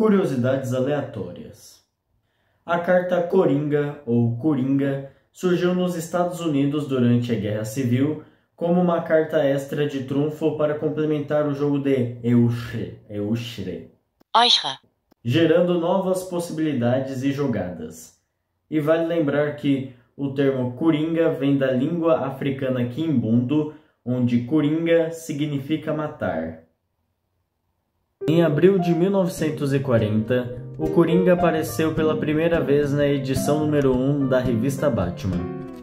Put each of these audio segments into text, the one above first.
Curiosidades aleatórias. A carta Coringa ou Coringa surgiu nos Estados Unidos durante a Guerra Civil como uma carta extra de trunfo para complementar o jogo de Euchre, gerando novas possibilidades e jogadas. E vale lembrar que o termo Coringa vem da língua africana Kimbundu, onde Coringa significa matar. Em abril de 1940, o Coringa apareceu pela primeira vez na edição número 1 da revista Batman.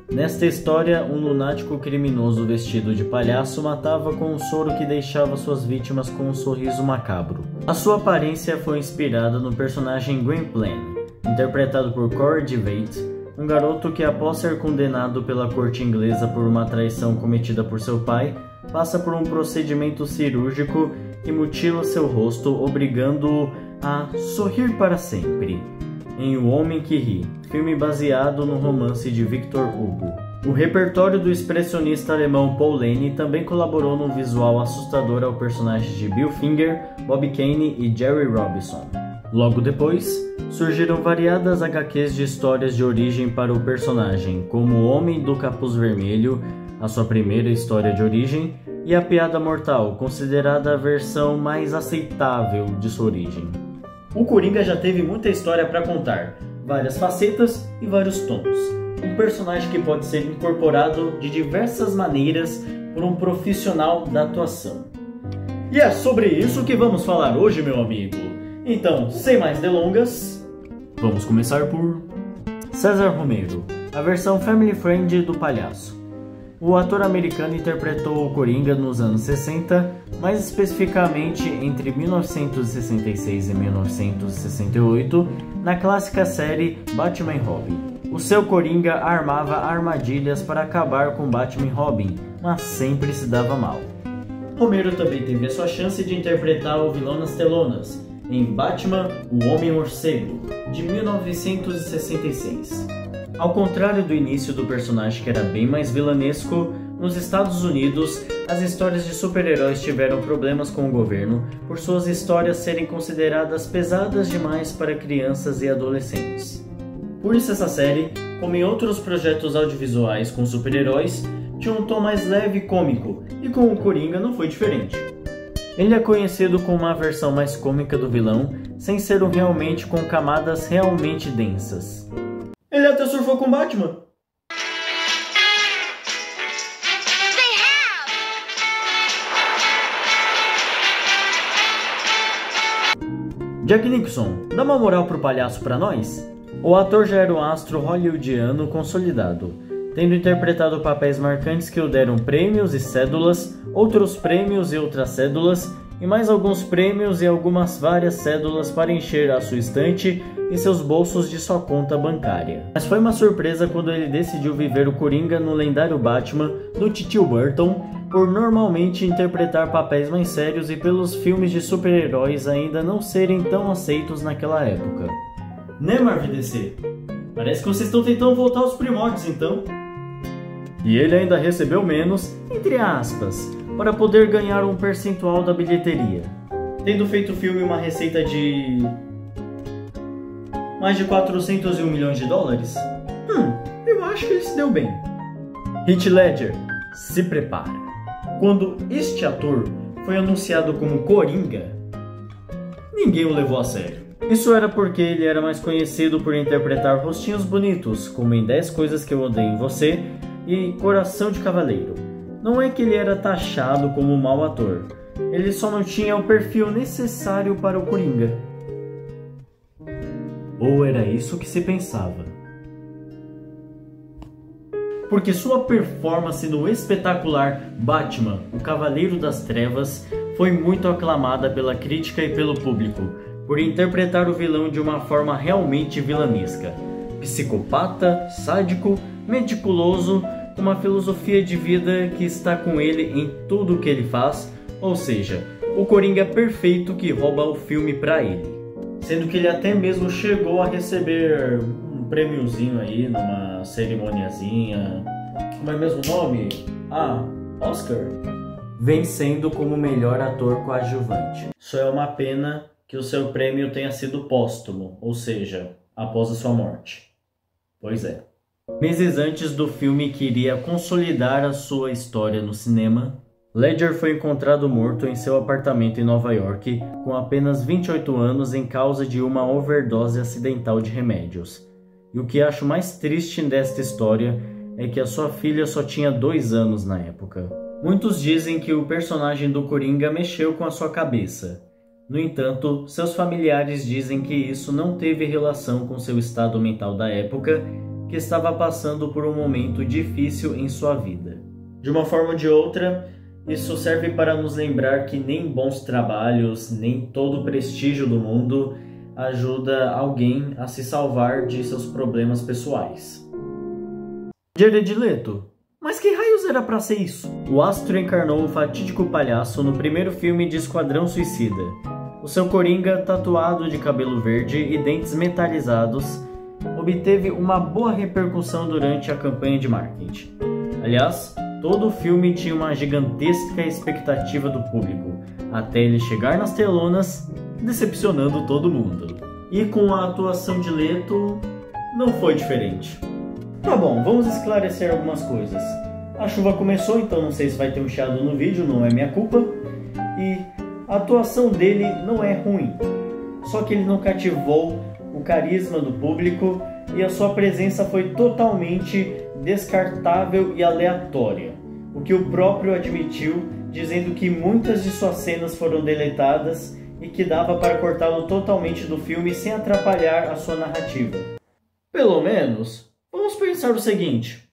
Nesta história, um lunático criminoso vestido de palhaço matava com um soro que deixava suas vítimas com um sorriso macabro. A sua aparência foi inspirada no personagem Gwynplaine, interpretado por Corey DeVate, um garoto que, após ser condenado pela corte inglesa por uma traição cometida por seu pai, passa por um procedimento cirúrgico que mutila seu rosto, obrigando-o a sorrir para sempre, em O Homem que Ri, filme baseado no romance de Victor Hugo. O repertório do expressionista alemão Paul Lane também colaborou no visual assustador ao personagem de Bill Finger, Bob Kane e Jerry Robinson. Logo depois, surgiram variadas HQs de histórias de origem para o personagem, como O Homem do Capuz Vermelho, a sua primeira história de origem, e A Piada Mortal, considerada a versão mais aceitável de sua origem. O Coringa já teve muita história para contar, várias facetas e vários tons. Um personagem que pode ser incorporado de diversas maneiras por um profissional da atuação. E é sobre isso que vamos falar hoje, meu amigo. Então, sem mais delongas, vamos começar por César Romero, a versão family friend do palhaço. O ator americano interpretou o Coringa nos anos 60, mais especificamente entre 1966 e 1968, na clássica série Batman e Robin. O seu Coringa armava armadilhas para acabar com Batman e Robin, mas sempre se dava mal. Romero também teve a sua chance de interpretar o vilão nas telonas, em Batman, o Homem-Morcego, de 1966. Ao contrário do início do personagem, que era bem mais vilanesco, nos Estados Unidos, as histórias de super-heróis tiveram problemas com o governo por suas histórias serem consideradas pesadas demais para crianças e adolescentes. Por isso essa série, como em outros projetos audiovisuais com super-heróis, tinha um tom mais leve e cômico, e com o Coringa não foi diferente. Ele é conhecido como uma versão mais cômica do vilão, sem ser um realmente com camadas realmente densas. Ele até surfou com Batman. Jack Nicholson, dá uma moral pro palhaço pra nós? O ator já era um astro hollywoodiano consolidado, tendo interpretado papéis marcantes que o deram prêmios e cédulas, outros prêmios e outras cédulas, e mais alguns prêmios e algumas várias cédulas para encher a sua estante e seus bolsos de sua conta bancária. Mas foi uma surpresa quando ele decidiu viver o Coringa no lendário Batman do Titio Burton, por normalmente interpretar papéis mais sérios e pelos filmes de super-heróis ainda não serem tão aceitos naquela época. Né, Marvel DC? Parece que vocês estão tentando voltar aos primórdios então. E ele ainda recebeu menos, entre aspas, para poder ganhar um percentual da bilheteria, tendo feito o filme uma receita de mais de 401 milhões de dólares. Eu acho que ele se deu bem. Heath Ledger, se prepara. Quando este ator foi anunciado como Coringa, ninguém o levou a sério. Isso era porque ele era mais conhecido por interpretar rostinhos bonitos, como em 10 Coisas que Eu Odeio em Você e Coração de Cavaleiro. Não é que ele era taxado como um mau ator, ele só não tinha o perfil necessário para o Coringa. Ou era isso que se pensava. Porque sua performance no espetacular Batman, o Cavaleiro das Trevas, foi muito aclamada pela crítica e pelo público, por interpretar o vilão de uma forma realmente vilanesca. Psicopata, sádico, meticuloso, com uma filosofia de vida que está com ele em tudo o que ele faz, ou seja, o Coringa perfeito que rouba o filme pra ele. Sendo que ele até mesmo chegou a receber um prêmiozinho aí numa cerimoniazinha. Como é mesmo o nome? Oscar. Vencendo como melhor ator coadjuvante. Só é uma pena que o seu prêmio tenha sido póstumo, ou seja, após a sua morte. Pois é. Meses antes do filme que iria consolidar a sua história no cinema, Ledger foi encontrado morto em seu apartamento em Nova York com apenas 28 anos em causa de uma overdose acidental de remédios. E o que acho mais triste desta história é que a sua filha só tinha 2 anos na época. Muitos dizem que o personagem do Coringa mexeu com a sua cabeça. No entanto, seus familiares dizem que isso não teve relação com seu estado mental da época, que estava passando por um momento difícil em sua vida. De uma forma ou de outra, isso serve para nos lembrar que nem bons trabalhos, nem todo o prestígio do mundo ajuda alguém a se salvar de seus problemas pessoais. Jared Leto. Mas que raios era pra ser isso? O astro encarnou o fatídico palhaço no primeiro filme de Esquadrão Suicida. O seu Coringa, tatuado de cabelo verde e dentes metalizados, obteve uma boa repercussão durante a campanha de marketing. Aliás, todo o filme tinha uma gigantesca expectativa do público, até ele chegar nas telonas, decepcionando todo mundo. E com a atuação de Leto, não foi diferente. Tá bom, vamos esclarecer algumas coisas. A chuva começou, então não sei se vai ter um chiado no vídeo, não é minha culpa. E a atuação dele não é ruim, só que ele não cativou o carisma do público e a sua presença foi totalmente descartável e aleatória, o que o próprio admitiu, dizendo que muitas de suas cenas foram deletadas e que dava para cortá-lo totalmente do filme sem atrapalhar a sua narrativa. Pelo menos, vamos pensar o seguinte: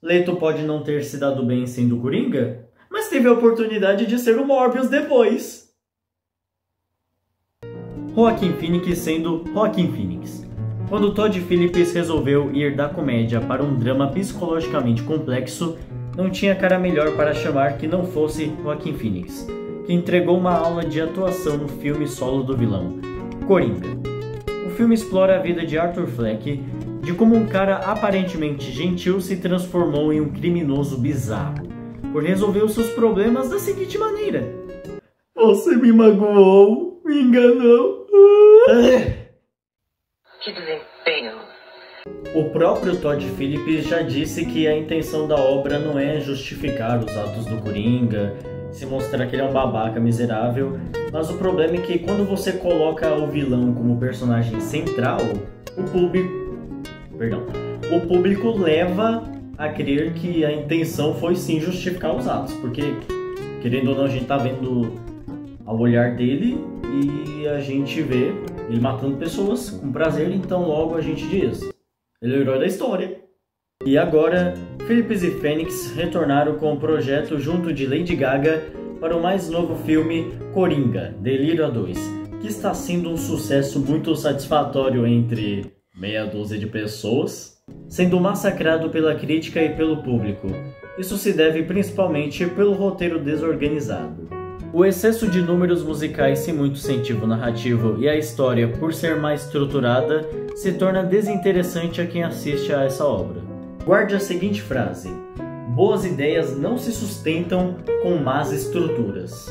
Leto pode não ter se dado bem sendo Coringa, mas teve a oportunidade de ser o Morbius depois. Joaquin Phoenix sendo Joaquin Phoenix. Quando Todd Phillips resolveu ir da comédia para um drama psicologicamente complexo, não tinha cara melhor para chamar que não fosse Joaquin Phoenix, que entregou uma aula de atuação no filme solo do vilão, Coringa. O filme explora a vida de Arthur Fleck, de como um cara aparentemente gentil se transformou em um criminoso bizarro, por resolver os seus problemas da seguinte maneira: você me magoou, me enganou. Que desempenho. O próprio Todd Phillips já disse que a intenção da obra não é justificar os atos do Coringa, se mostrar que ele é um babaca miserável, mas o problema é que quando você coloca o vilão como personagem central, o público leva a crer que a intenção foi sim justificar os atos, porque querendo ou não a gente tá vendo ao olhar dele e a gente vê ele matando pessoas com prazer, então logo a gente diz: ele é o herói da história. E agora, Phillips e Phoenix retornaram com o projeto junto de Lady Gaga para o mais novo filme Coringa, Delírio a 2, que está sendo um sucesso muito satisfatório entre meia dúzia de pessoas, sendo massacrado pela crítica e pelo público. Isso se deve principalmente pelo roteiro desorganizado. O excesso de números musicais sem muito incentivo narrativo e a história, por ser mais estruturada, se torna desinteressante a quem assiste a essa obra. Guarde a seguinte frase: boas ideias não se sustentam com más estruturas.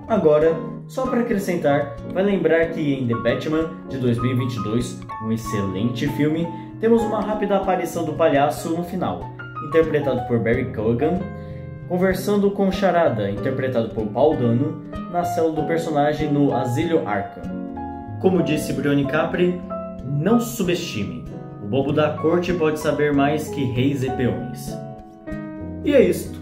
Agora, só para acrescentar, vai lembrar que em The Batman, de 2022, um excelente filme, temos uma rápida aparição do palhaço no final, interpretado por Barry Keoghan, conversando com Charada, interpretado por Paul Dano, na cela do personagem no Asilo Arkham. Como disse Briony Capri, não subestime. O bobo da corte pode saber mais que reis e peões. E é isto.